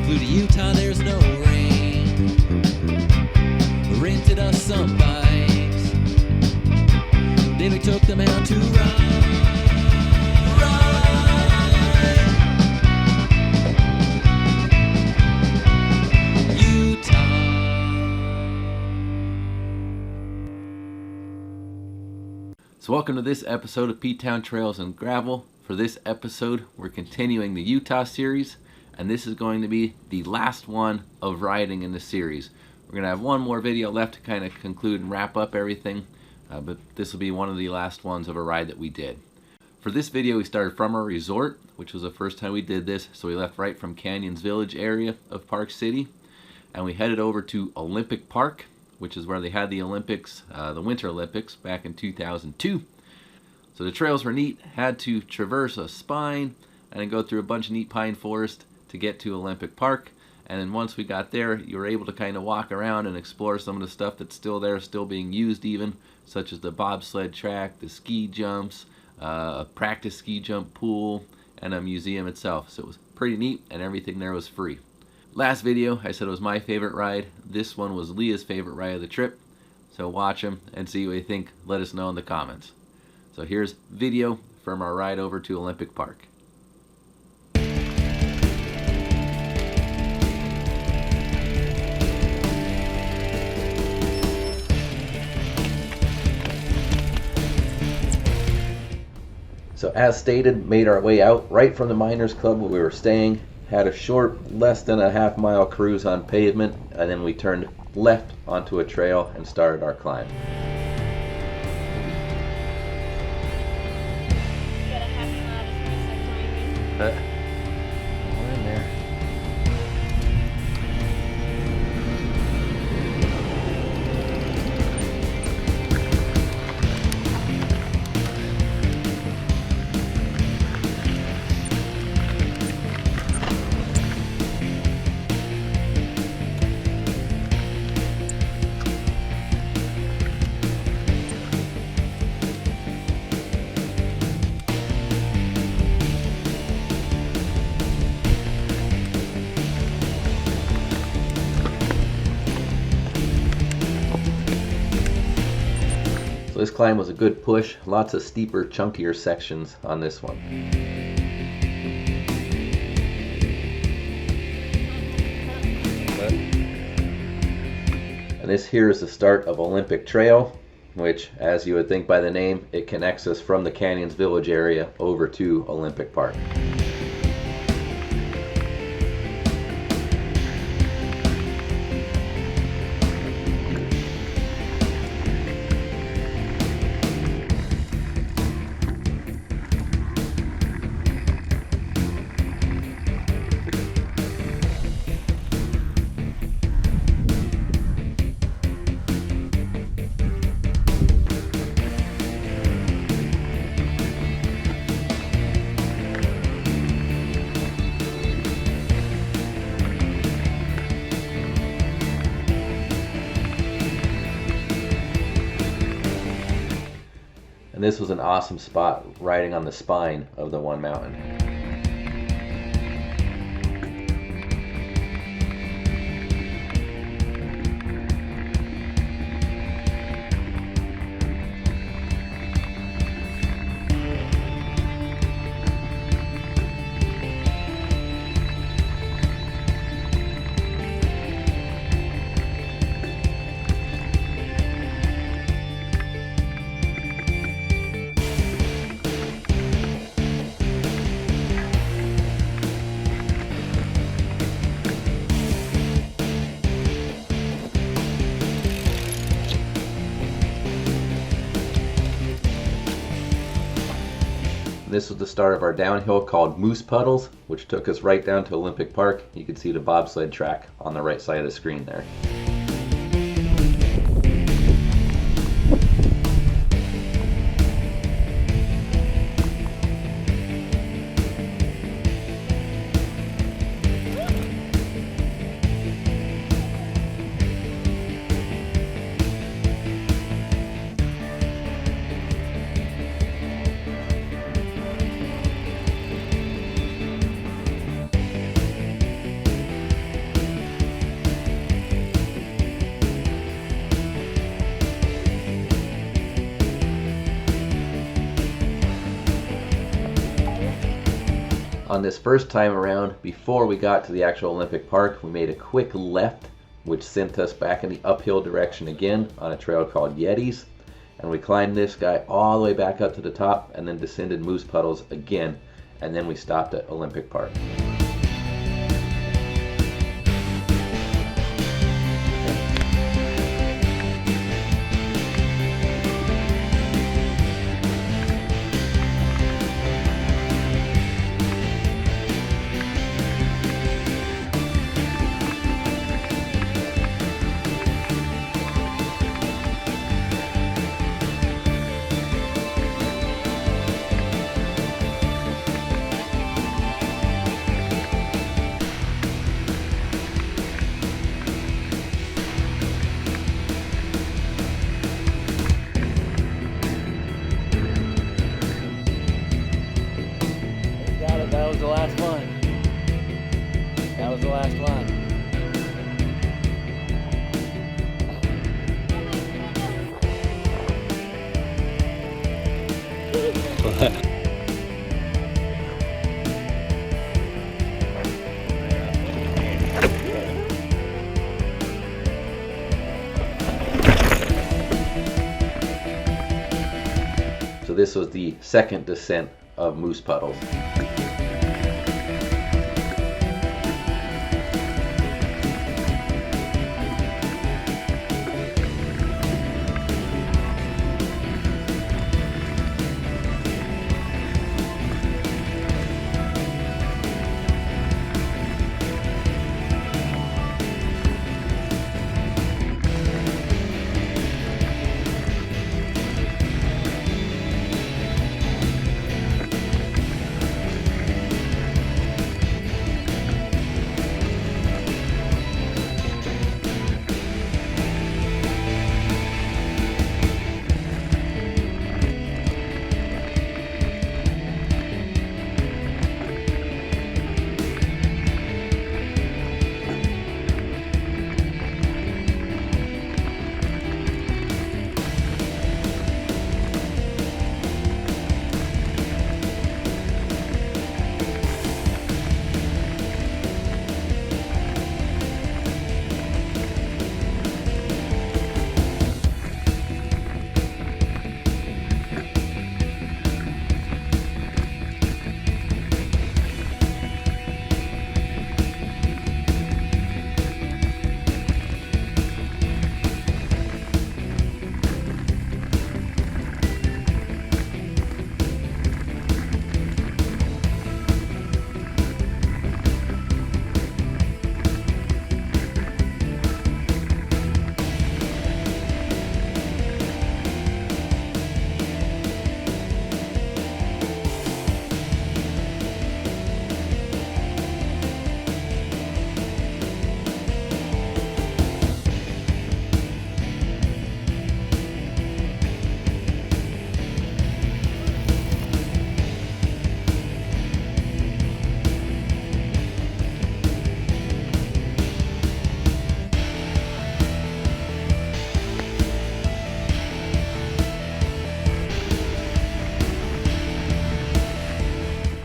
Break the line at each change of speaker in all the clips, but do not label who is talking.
Flew to Utah, there's no rain. Rented us some bikes. Then we took them out to ride. Utah.
So welcome to this episode of P-Town Trails and Gravel. For this episode, we're continuing the Utah series, and this is going to be the last one of riding in the series. We're going to have one more video left to kind of conclude and wrap up everything, but this will be one of the last ones of a ride that we did. For this video, we started from our resort, which was the first time we did this, so we left right from Canyons Village area of Park City, and we headed over to Olympic Park, which is where they had the Olympics, the Winter Olympics, back in 2002. So the trails were neat, had to traverse a spine and then go through a bunch of neat pine forest to get to Olympic Park. And then once we got there, you were able to kind of walk around and explore some of the stuff that's still there, still being used even, such as the bobsled track, the ski jumps, a practice ski jump pool, and a museum itself. So it was pretty neat, and everything there was free. Last video, I said it was my favorite ride. This one was Leah's favorite ride of the trip. So watch them and see what you think. Let us know in the comments. So here's video from our ride over to Olympic Park. So as stated, made our way out right from the Miners Club where we were staying. Had a short, less than a half-mile cruise on pavement, and then we turned left onto a trail and started our climb. We're in there. So this climb was a good push, lots of steeper, chunkier sections on this one. And this here is the start of Olympic Trail, which, as you would think by the name, it connects us from the Canyons Village area over to Olympic Park. And this was an awesome spot, riding on the spine of the one mountain. This was the start of our downhill called Moose Puddles, which took us right down to Olympic Park. You can see the bobsled track on the right side of the screen there. On this first time around, before we got to the actual Olympic Park, we made a quick left, which sent us back in the uphill direction again on a trail called Yetis. And we climbed this guy all the way back up to the top and then descended Moose Puddles again. And then we stopped at Olympic Park.
That was the last one. That was the last one.
So this was the second descent of Moose Puddles.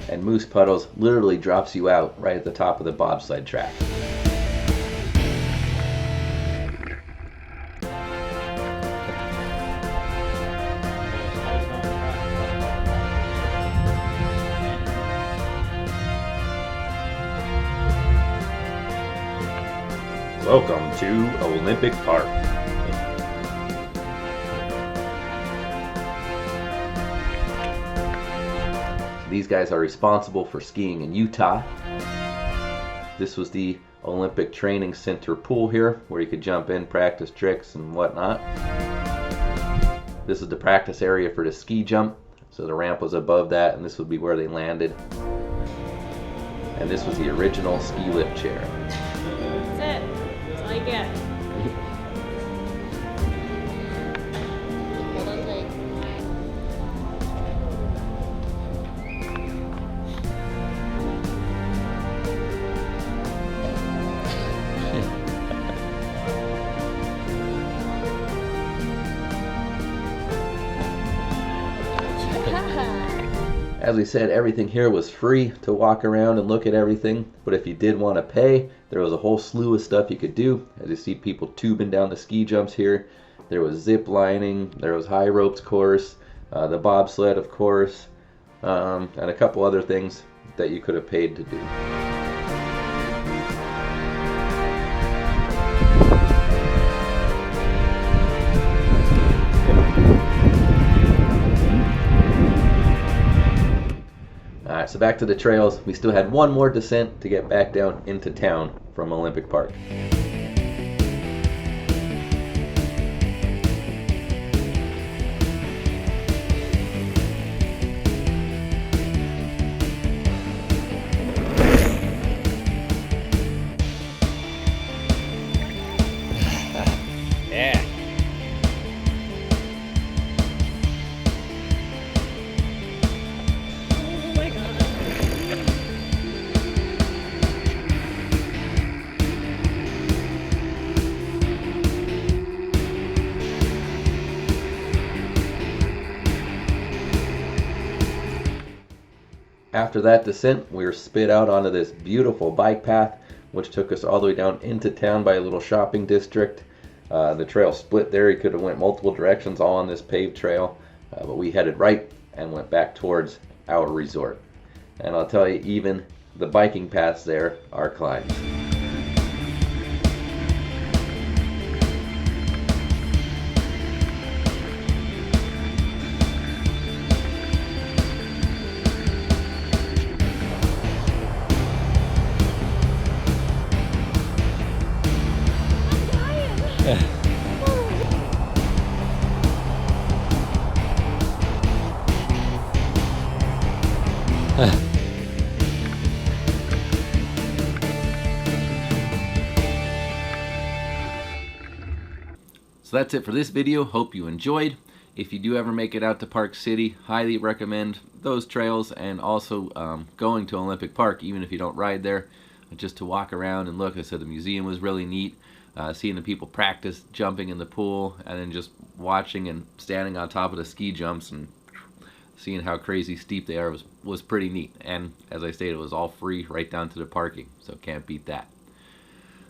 And Moose Puddles literally drops you out right at the top of the bobsled track. Welcome to Olympic Park. These guys are responsible for skiing in Utah. This was the Olympic Training Center pool here, where you could jump in, practice tricks and whatnot. This is the practice area for the ski jump. So the ramp was above that, and this would be where they landed. And this was the original ski lift chair.
That's it. That's all you get. Hold on tight.
As we said, everything here was free to walk around and look at everything, but if you did want to pay, there was a whole slew of stuff you could do. As you see people tubing down the ski jumps here, there was zip lining, there was high ropes course, the bobsled of course, and a couple other things that you could have paid to do. Alright, so back to the trails. We still had one more descent to get back down into town from Olympic Park.
Yeah. Oh my god.
After that descent, we were spit out onto this beautiful bike path, which took us all the way down into town by a little shopping district. The trail split there. You could have went multiple directions all on this paved trail, but we headed right and went back towards our resort. And I'll tell you, even the biking paths there are climbs. So that's it for this video. Hope you enjoyed. If you do ever make it out to Park City, highly recommend those trails, and also going to Olympic Park, even if you don't ride there, just to walk around and look. I said the museum was really neat. Seeing the people practice jumping in the pool, and then just watching and standing on top of the ski jumps and seeing how crazy steep they are was pretty neat. And as I stated, it was all free right down to the parking, so can't beat that.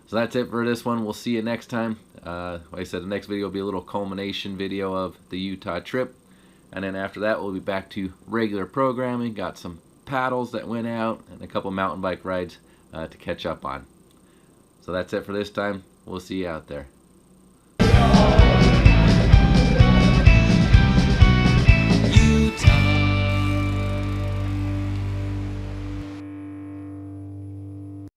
So that's it for this one. We'll see you next time. Like I said, the next video will be a little culmination video of the Utah trip, and then after that we'll be back to regular programming. Got some paddles that went out and a couple mountain bike rides to catch up on. So that's it for this time. We'll see you out there.